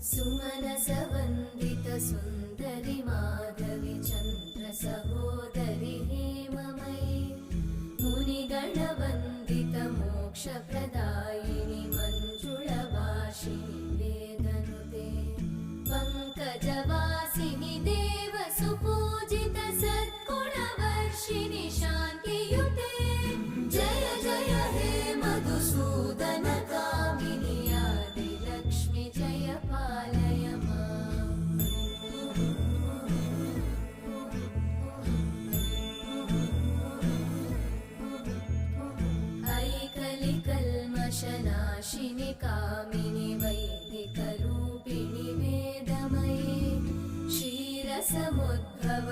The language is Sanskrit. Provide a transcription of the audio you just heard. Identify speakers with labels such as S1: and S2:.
S1: सुमनसवन्दित सुन्दरि माधवि चन्द्र सहोदरि हेममयि मुनिगणवन्दित मोक्षप्रदायिनि मञ्जुळभाषिणि वेदनुते पङ्कजवासिनि देवसुपूजित सद्गुणवर्षिणि शान्तियुते जय जय हे मधुसूदन कामिनि आदिलक्ष्मि जय पालय माम्। ऐकलिकल्मषनाशिनि कामिनि वैदिकरूपिणि वेदमये क्षीरसमुद्भव